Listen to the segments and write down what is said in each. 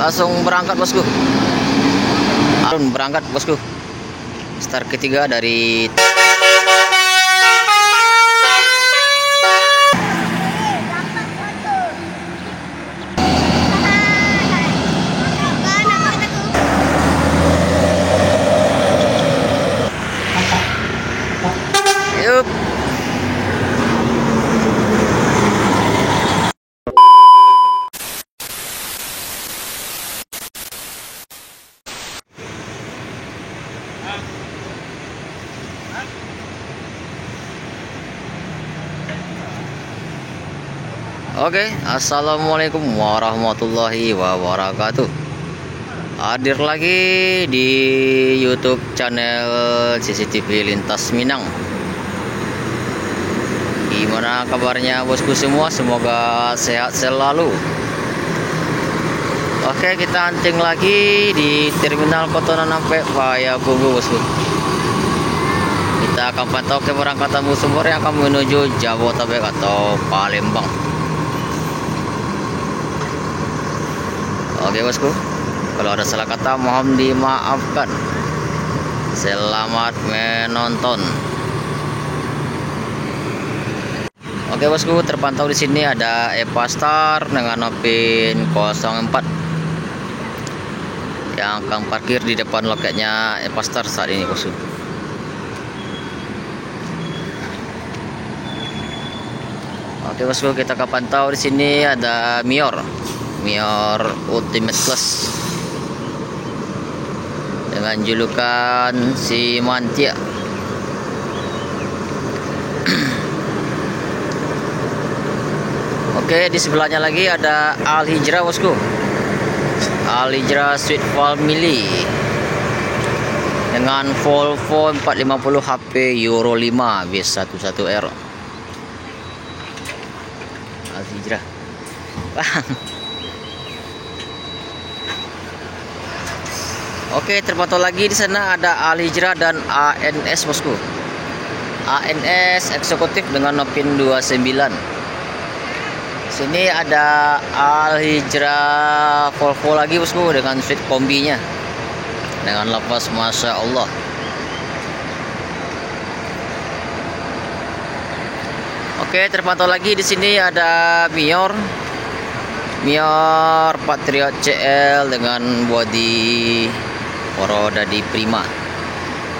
langsung berangkat bosku. Berangkat bosku. Start ketiga dari Yup. Oke, assalamualaikum warahmatullahi wabarakatuh. Hadir lagi di YouTube channel CCTV Lintas Minang. Gimana kabarnya bosku semua? Semoga sehat selalu. Oke, kita anting lagi di Terminal Kotonan sampai Payakumbuh bosku. Kita akan pantau keberangkatan bus sumber yang akan menuju Jabodetabek atau Palembang. Oke bosku, kalau ada salah kata mohon dimaafkan. Selamat menonton. Oke bosku, terpantau di sini ada Epastar dengan pin 04 yang akan parkir di depan loketnya Epastar saat ini bosku. Oke bosku, kita akan pantau di sini ada Mior Ultimate Plus dengan julukan si Mantia. Oke, di sebelahnya lagi ada Al Hijrah bosku. Al Hijrah Sweet Family dengan Volvo 450 HP Euro 5 B11R. Al Hijrah. Oke, terpantau lagi di sana ada Al Hijrah dan ANS bosku. ANS eksekutif dengan pin 29. Sini ada Al Hijrah Volvo lagi bosku dengan suite kombinya dengan lapas Masya Allah. Oke, terpantau lagi di sini ada Mior Patriot CL dengan bodi roda di Prima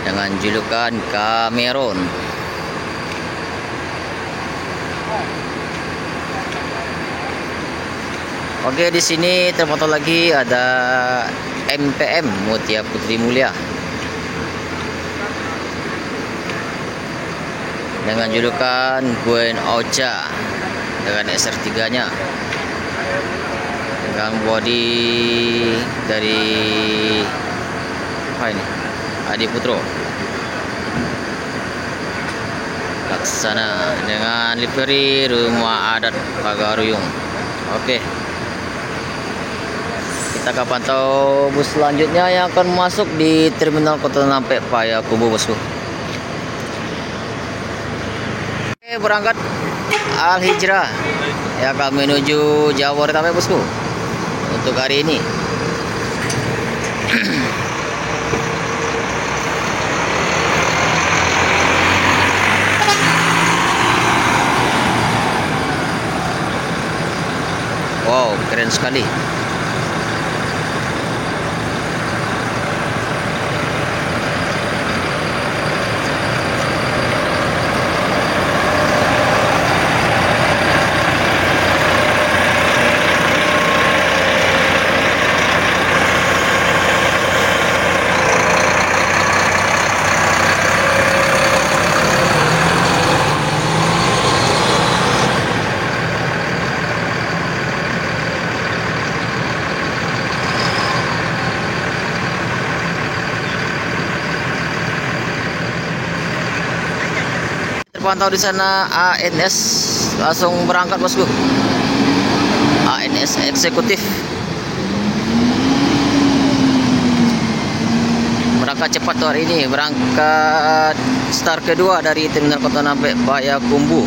dengan julukan Cameron. Oke, di sini terpantau lagi ada MPM Mutia Putri Mulia dengan julukan Gwen Ocha dengan SR3-nya dengan bodi dari apa ini? Adi Putro Laksana dengan livery Rumah Adat Pagaruyung. Oke, kita akan pantau bus selanjutnya yang akan masuk di Terminal Kotonan sampai Payakumbuh bosku. Oke, berangkat Al Hijrah yang akan menuju Jabodetabek bosku untuk hari ini. Wow, keren sekali. Terpantau di sana ANS langsung berangkat bosku. ANS eksekutif berangkat cepat tuh hari ini, berangkat start kedua dari Terminal Kotonan sampai Payakumbuh.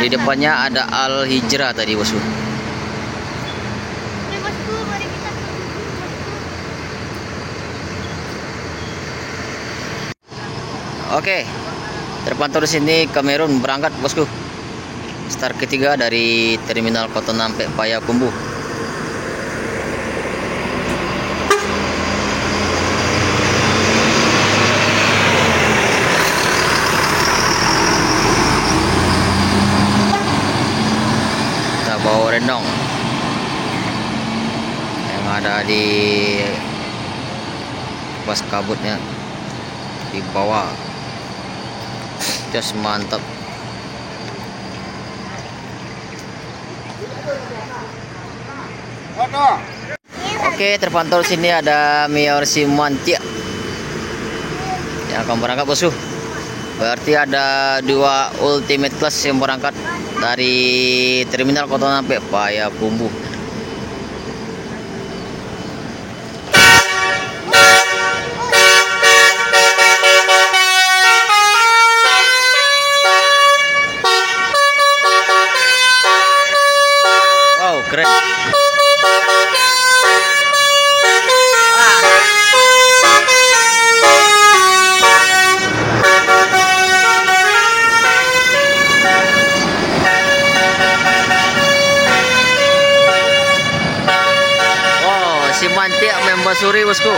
Di depannya ada Al Hijrah tadi bosku. Oke, terpantau di sini Kamerun berangkat bosku. Start ketiga dari Terminal Koton sampai Payakumbuh. Kita bawa rendong yang ada di pas kabutnya di bawah. Just mantap. Oke, terpantau sini ada Mayor Simantia yang akan berangkat bosku. Berarti ada 2 ultimate class yang berangkat dari Terminal Koton sampai Payakumbuh. Wow, keren. Simantia membasuri bosku,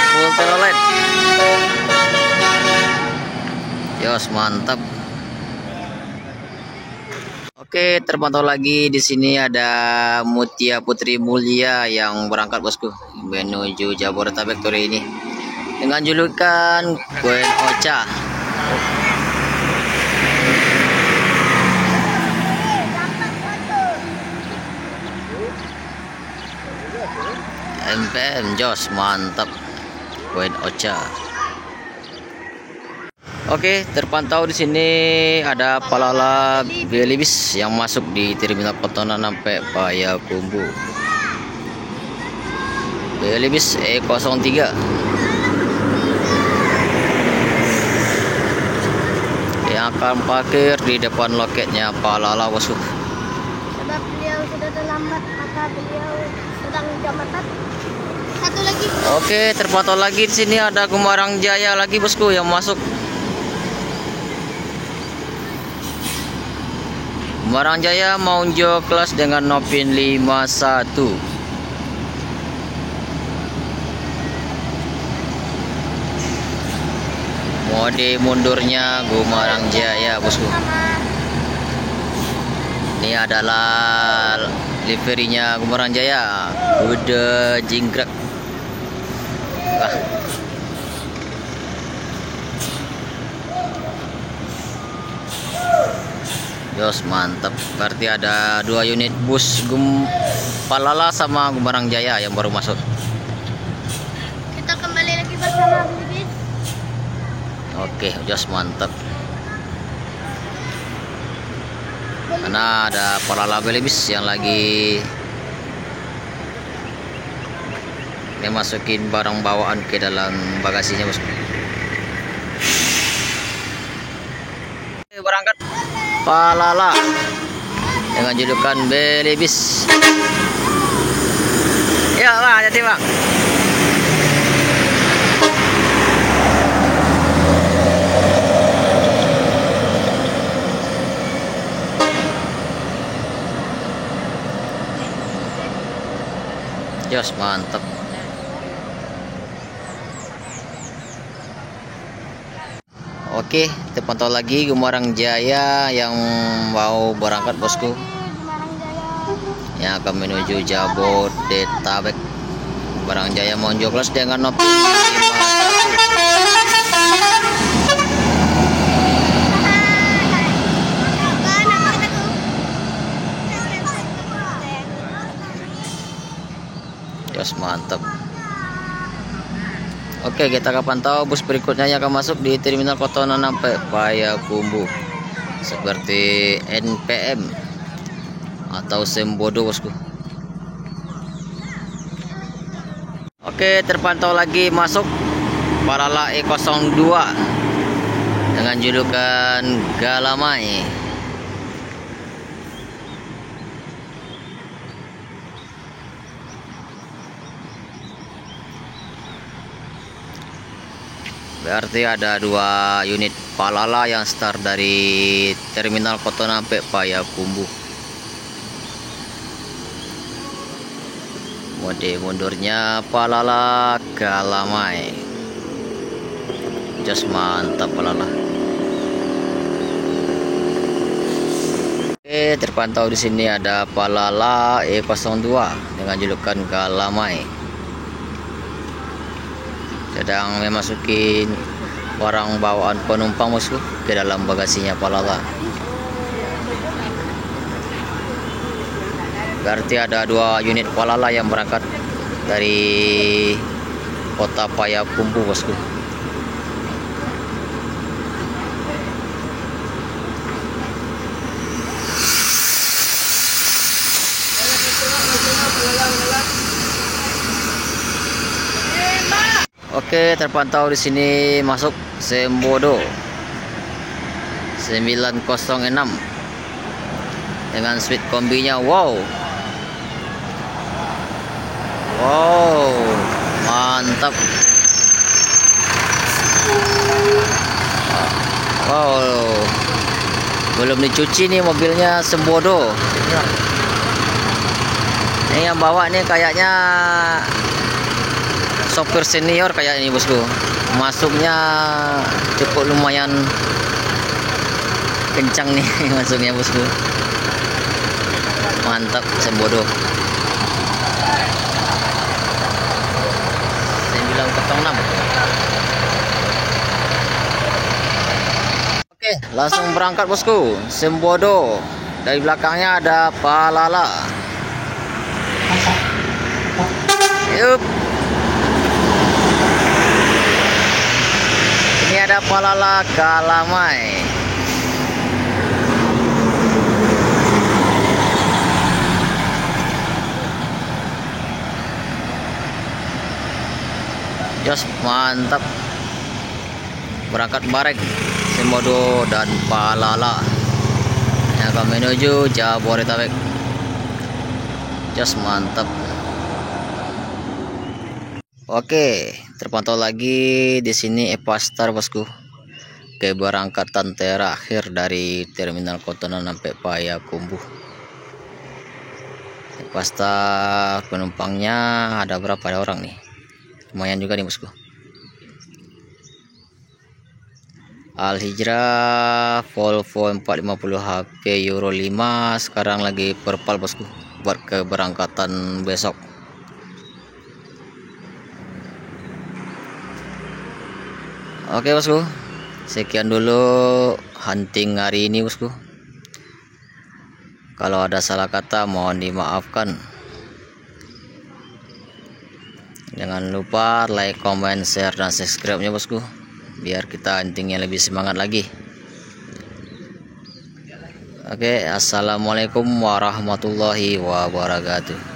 full telolet. Yos, mantap. Oke, terpantau lagi di sini ada Mutia Putri Mulia yang berangkat bosku menuju Jabodetabek sore ini dengan julukan Queen Ocha. MPM Jos, mantap. Queen Ocha. Oke, terpantau di sini ada Palala Belibis yang masuk di Terminal Kotonan sampai Payakumbuh. Belibis E03 yang akan parkir di depan loketnya Palala bosku. Sebab beliau sudah terlambat, maka beliau sedang jambatan. Satu lagi. Oke, terpantau lagi di sini ada Gumarang Jaya lagi bosku yang masuk. Gumarang Jaya mau unjuk kelas dengan Nopin 51. Mode mundurnya Gumarang Jaya bosku. Ini adalah liverinya Gumarang Jaya, udah jingkrak. Yos, mantap. Berarti ada 2 unit bus Palala sama Gumarang Jaya yang baru masuk. Kita kembali lagi bersama Belibis. Oke, Yos, mantap. Karena ada Palala Belibis yang lagi masukin barang bawaan ke dalam bagasinya bosku. Berangkat Palala dengan julukan Belibis. Ya bang, hati bang. Jos, mantap. Oke, terpantau lagi Gumarang Jaya yang mau berangkat bosku, yang akan menuju Jabodetabek. Gumarang Jaya mau unjuk kelas dengan Nopin 51. Yes, mantap. Oke, kita akan pantau bus berikutnya yang akan masuk di Terminal Kotonan sampai Payakumbuh, seperti NPM atau Sembodo bosku. Oke, terpantau lagi masuk Palala E02 dengan julukan Galamai. Berarti ada 2 unit Palala yang start dari terminal Kotono sampai Payakumbuh. Mode mundurnya Palala Galamai. Just mantap Palala. Oke, terpantau di sini ada Palala E02 dengan julukan Galamai. Sedang memasukin barang bawaan penumpang bosku ke dalam bagasinya Palala. Berarti ada 2 unit Palala yang berangkat dari kota Payakumbuh bosku. Oke, terpantau di sini masuk Sembodo 906 dengan suite kombinya. Wow, mantap. Wow, belum dicuci nih mobilnya Sembodo. Ini yang bawa nih kayaknya sopir senior kayak ini bosku. Masuknya cukup lumayan kencang nih masuknya bosku. Mantap Sembodo 906. Oke, langsung berangkat bosku. Sembodo, dari belakangnya ada Palala. Yup. Ini ada Palala Galamai. Jos mantap. Berangkat bareng Sembodo dan Palala yang akan menuju Jabodetabek. Jos mantap. Oke, terpantau lagi di sini Epastar bosku. Keberangkatan terakhir dari terminal Kotono sampai Payakumbuh. Epastar penumpangnya ada berapa ada orang nih? Lumayan juga nih bosku. Al Hijrah Volvo 450 HP Euro 5 sekarang lagi perpal bosku buat keberangkatan besok. Oke bosku, sekian dulu hunting hari ini bosku. Kalau ada salah kata mohon dimaafkan. Jangan lupa like, comment, share, dan subscribe-nya bosku, biar kita huntingnya lebih semangat lagi. Oke, assalamualaikum warahmatullahi wabarakatuh.